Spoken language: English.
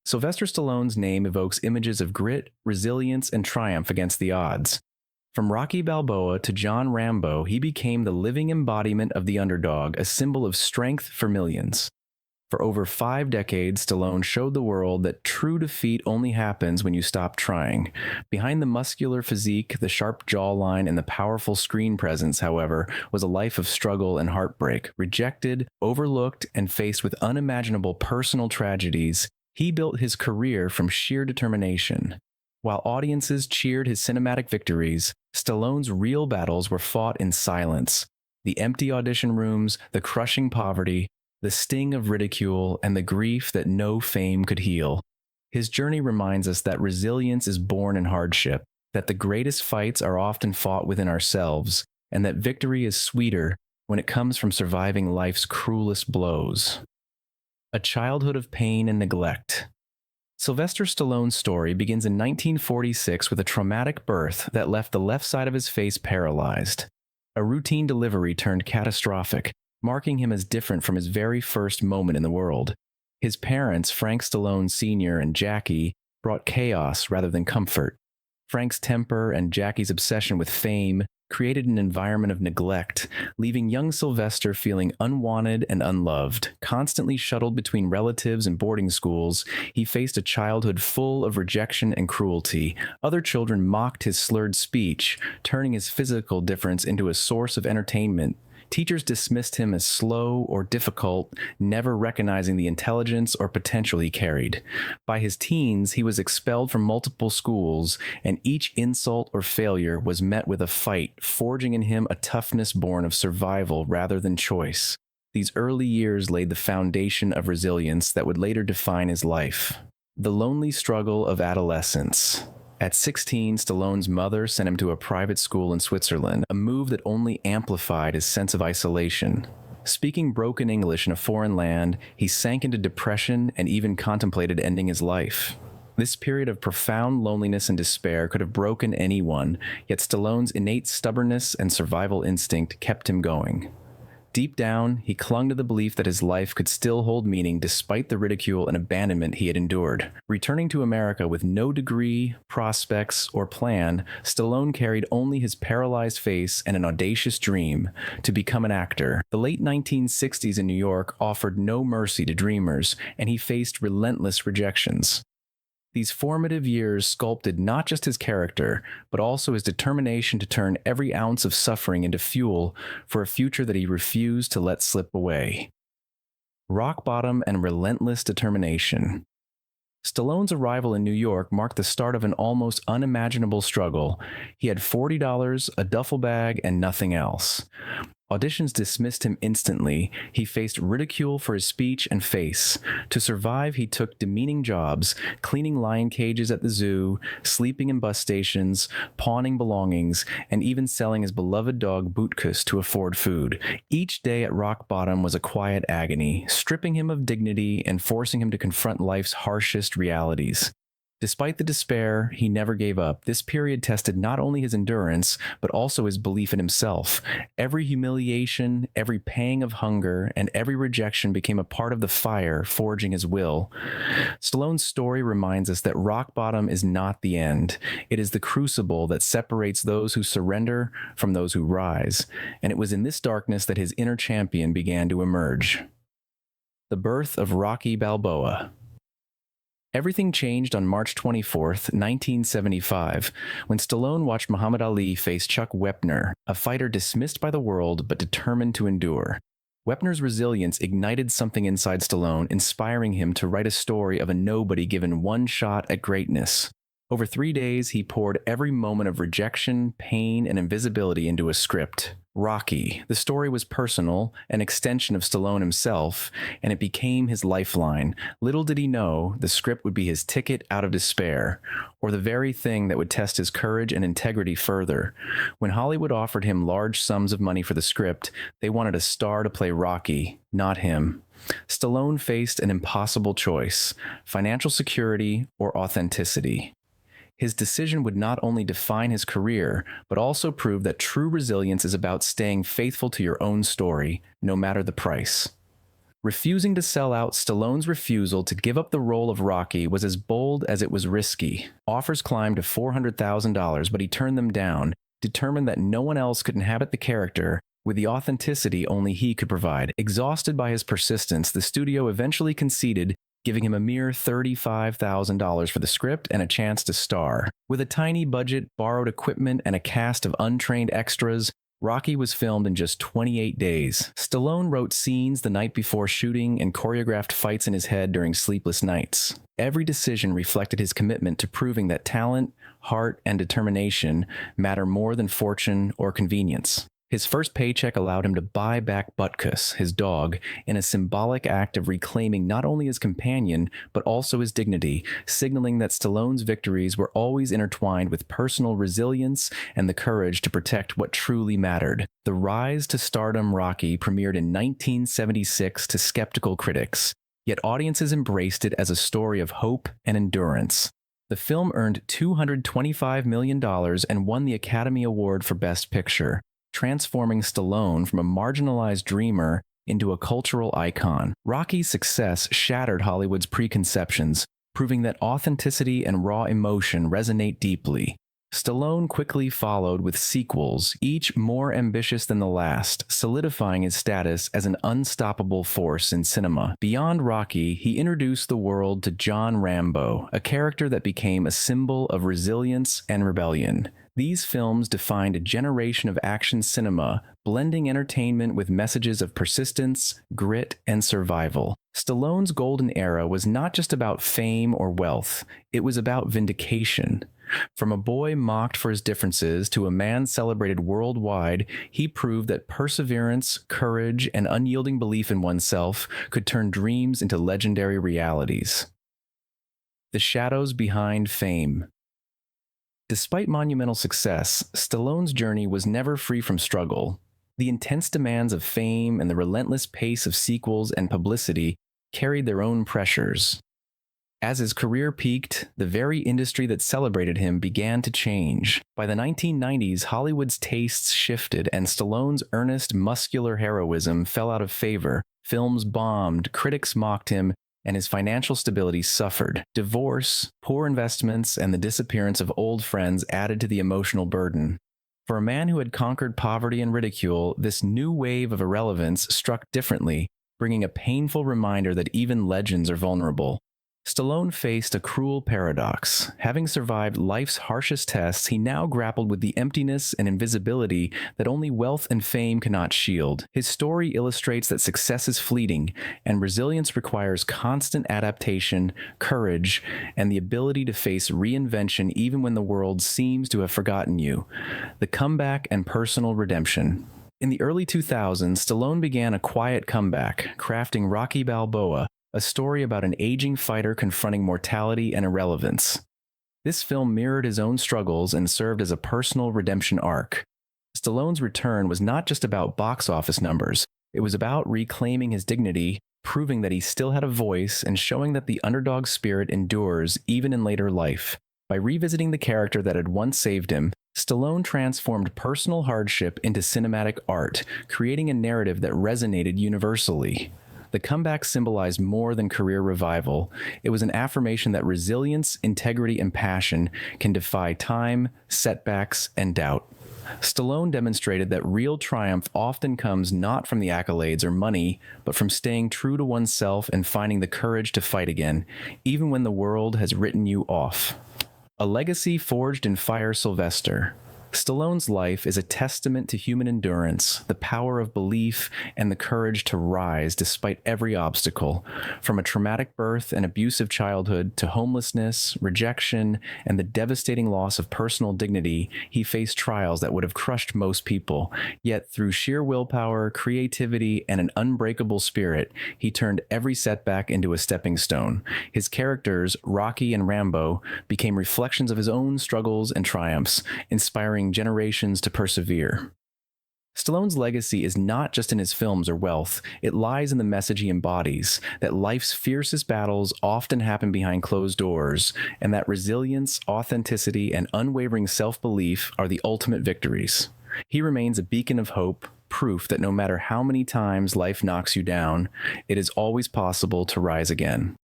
Sylvester Stallone's name evokes images of grit, resilience, and triumph against the odds. From Rocky Balboa to John Rambo, he became the living embodiment of the underdog, a symbol of strength for millions. For over 5 decades, Stallone showed the world that true defeat only happens when you stop trying. Behind the muscular physique, the sharp jawline, and the powerful screen presence, however, was a life of struggle and heartbreak. Rejected, overlooked, and faced with unimaginable personal tragedies, he built his career from sheer determination. While audiences cheered his cinematic victories, Stallone's real battles were fought in silence. The empty audition rooms, the crushing poverty, the sting of ridicule, and the grief that no fame could heal. His journey reminds us that resilience is born in hardship, that the greatest fights are often fought within ourselves, and that victory is sweeter when it comes from surviving life's cruelest blows. A childhood of pain and neglect. Sylvester Stallone's story begins in 1946 with a traumatic birth that left the left side of his face paralyzed. A routine delivery turned catastrophic, marking him as different from his very first moment in the world. His parents, Frank Stallone Sr. and Jackie, brought chaos rather than comfort. Frank's temper and Jackie's obsession with fame created an environment of neglect, leaving young Sylvester feeling unwanted and unloved. Constantly shuttled between relatives and boarding schools, he faced a childhood full of rejection and cruelty. Other children mocked his slurred speech, turning his physical difference into a source of entertainment. Teachers dismissed him as slow or difficult, never recognizing the intelligence or potential he carried. By his teens, he was expelled from multiple schools, and each insult or failure was met with a fight, forging in him a toughness born of survival rather than choice. These early years laid the foundation of resilience that would later define his life. The lonely struggle of adolescence. At 16, Stallone's mother sent him to a private school in Switzerland, a move that only amplified his sense of isolation. Speaking broken English in a foreign land, he sank into depression and even contemplated ending his life. This period of profound loneliness and despair could have broken anyone, yet Stallone's innate stubbornness and survival instinct kept him going. Deep down, he clung to the belief that his life could still hold meaning despite the ridicule and abandonment he had endured. Returning to America with no degree, prospects, or plan, Stallone carried only his paralyzed face and an audacious dream to become an actor. The late 1960s in New York offered no mercy to dreamers, and he faced relentless rejections. These formative years sculpted not just his character, but also his determination to turn every ounce of suffering into fuel for a future that he refused to let slip away. Rock bottom and relentless determination. Stallone's arrival in New York marked the start of an almost unimaginable struggle. He had $40, a duffel bag, and nothing else. Auditions dismissed him instantly. He faced ridicule for his speech and face. To survive, he took demeaning jobs, cleaning lion cages at the zoo, sleeping in bus stations, pawning belongings, and even selling his beloved dog Bootkus to afford food. Each day at rock bottom was a quiet agony, stripping him of dignity and forcing him to confront life's harshest realities. Despite the despair, he never gave up. This period tested not only his endurance, but also his belief in himself. Every humiliation, every pang of hunger, and every rejection became a part of the fire forging his will. Stallone's story reminds us that rock bottom is not the end. It is the crucible that separates those who surrender from those who rise. And it was in this darkness that his inner champion began to emerge. The birth of Rocky Balboa. Everything changed on March 24th, 1975, when Stallone watched Muhammad Ali face Chuck Wepner, a fighter dismissed by the world but determined to endure. Wepner's resilience ignited something inside Stallone, inspiring him to write a story of a nobody given one shot at greatness. Over 3 days, he poured every moment of rejection, pain, and invisibility into a script. Rocky. The story was personal, an extension of Stallone himself, and it became his lifeline. Little did he know, the script would be his ticket out of despair, or the very thing that would test his courage and integrity further. When Hollywood offered him large sums of money for the script, they wanted a star to play Rocky, not him. Stallone faced an impossible choice: financial security or authenticity. His decision would not only define his career, but also prove that true resilience is about staying faithful to your own story, no matter the price. Refusing to sell out, Stallone's refusal to give up the role of Rocky was as bold as it was risky. Offers climbed to $400,000, but he turned them down, determined that no one else could inhabit the character with the authenticity only he could provide. Exhausted by his persistence, the studio eventually conceded, giving him a mere $35,000 for the script and a chance to star. With a tiny budget, borrowed equipment, and a cast of untrained extras, Rocky was filmed in just 28 days. Stallone wrote scenes the night before shooting and choreographed fights in his head during sleepless nights. Every decision reflected his commitment to proving that talent, heart, and determination matter more than fortune or convenience. His first paycheck allowed him to buy back Butkus, his dog, in a symbolic act of reclaiming not only his companion, but also his dignity, signaling that Stallone's victories were always intertwined with personal resilience and the courage to protect what truly mattered. The rise to stardom Rocky premiered in 1976 to skeptical critics, yet audiences embraced it as a story of hope and endurance. The film earned $225 million and won the Academy Award for Best Picture, transforming Stallone from a marginalized dreamer into a cultural icon. Rocky's success shattered Hollywood's preconceptions, proving that authenticity and raw emotion resonate deeply. Stallone quickly followed with sequels, each more ambitious than the last, solidifying his status as an unstoppable force in cinema. Beyond Rocky, he introduced the world to John Rambo, a character that became a symbol of resilience and rebellion. These films defined a generation of action cinema, blending entertainment with messages of persistence, grit, and survival. Stallone's golden era was not just about fame or wealth, it was about vindication. From a boy mocked for his differences to a man celebrated worldwide, he proved that perseverance, courage, and unyielding belief in oneself could turn dreams into legendary realities. The shadows behind fame. Despite monumental success, Stallone's journey was never free from struggle. The intense demands of fame and the relentless pace of sequels and publicity carried their own pressures. As his career peaked, the very industry that celebrated him began to change. By the 1990s, Hollywood's tastes shifted, and Stallone's earnest, muscular heroism fell out of favor. Films bombed, critics mocked him, and his financial stability suffered. Divorce, poor investments, and the disappearance of old friends added to the emotional burden. For a man who had conquered poverty and ridicule, this new wave of irrelevance struck differently, bringing a painful reminder that even legends are vulnerable. Stallone faced a cruel paradox. Having survived life's harshest tests, he now grappled with the emptiness and invisibility that only wealth and fame cannot shield. His story illustrates that success is fleeting, and resilience requires constant adaptation, courage, and the ability to face reinvention even when the world seems to have forgotten you. The comeback and personal redemption. In the early 2000s, Stallone began a quiet comeback, crafting Rocky Balboa, a story about an aging fighter confronting mortality and irrelevance. This film mirrored his own struggles and served as a personal redemption arc. Stallone's return was not just about box office numbers. It was about reclaiming his dignity, proving that he still had a voice, and showing that the underdog spirit endures even in later life. By revisiting the character that had once saved him, Stallone transformed personal hardship into cinematic art, creating a narrative that resonated universally. The comeback symbolized more than career revival. It was an affirmation that resilience, integrity, and passion can defy time, setbacks, and doubt. Stallone demonstrated that real triumph often comes not from the accolades or money, but from staying true to oneself and finding the courage to fight again, even when the world has written you off. A legacy forged in fire. Sylvester. Stallone's life is a testament to human endurance, the power of belief, and the courage to rise despite every obstacle. From a traumatic birth and abusive childhood to homelessness, rejection, and the devastating loss of personal dignity, he faced trials that would have crushed most people. Yet through sheer willpower, creativity, and an unbreakable spirit, he turned every setback into a stepping stone. His characters, Rocky and Rambo, became reflections of his own struggles and triumphs, inspiring generations to persevere. Stallone's legacy is not just in his films or wealth, it lies in the message he embodies, that life's fiercest battles often happen behind closed doors, and that resilience, authenticity, and unwavering self-belief are the ultimate victories. He remains a beacon of hope, proof that no matter how many times life knocks you down, it is always possible to rise again.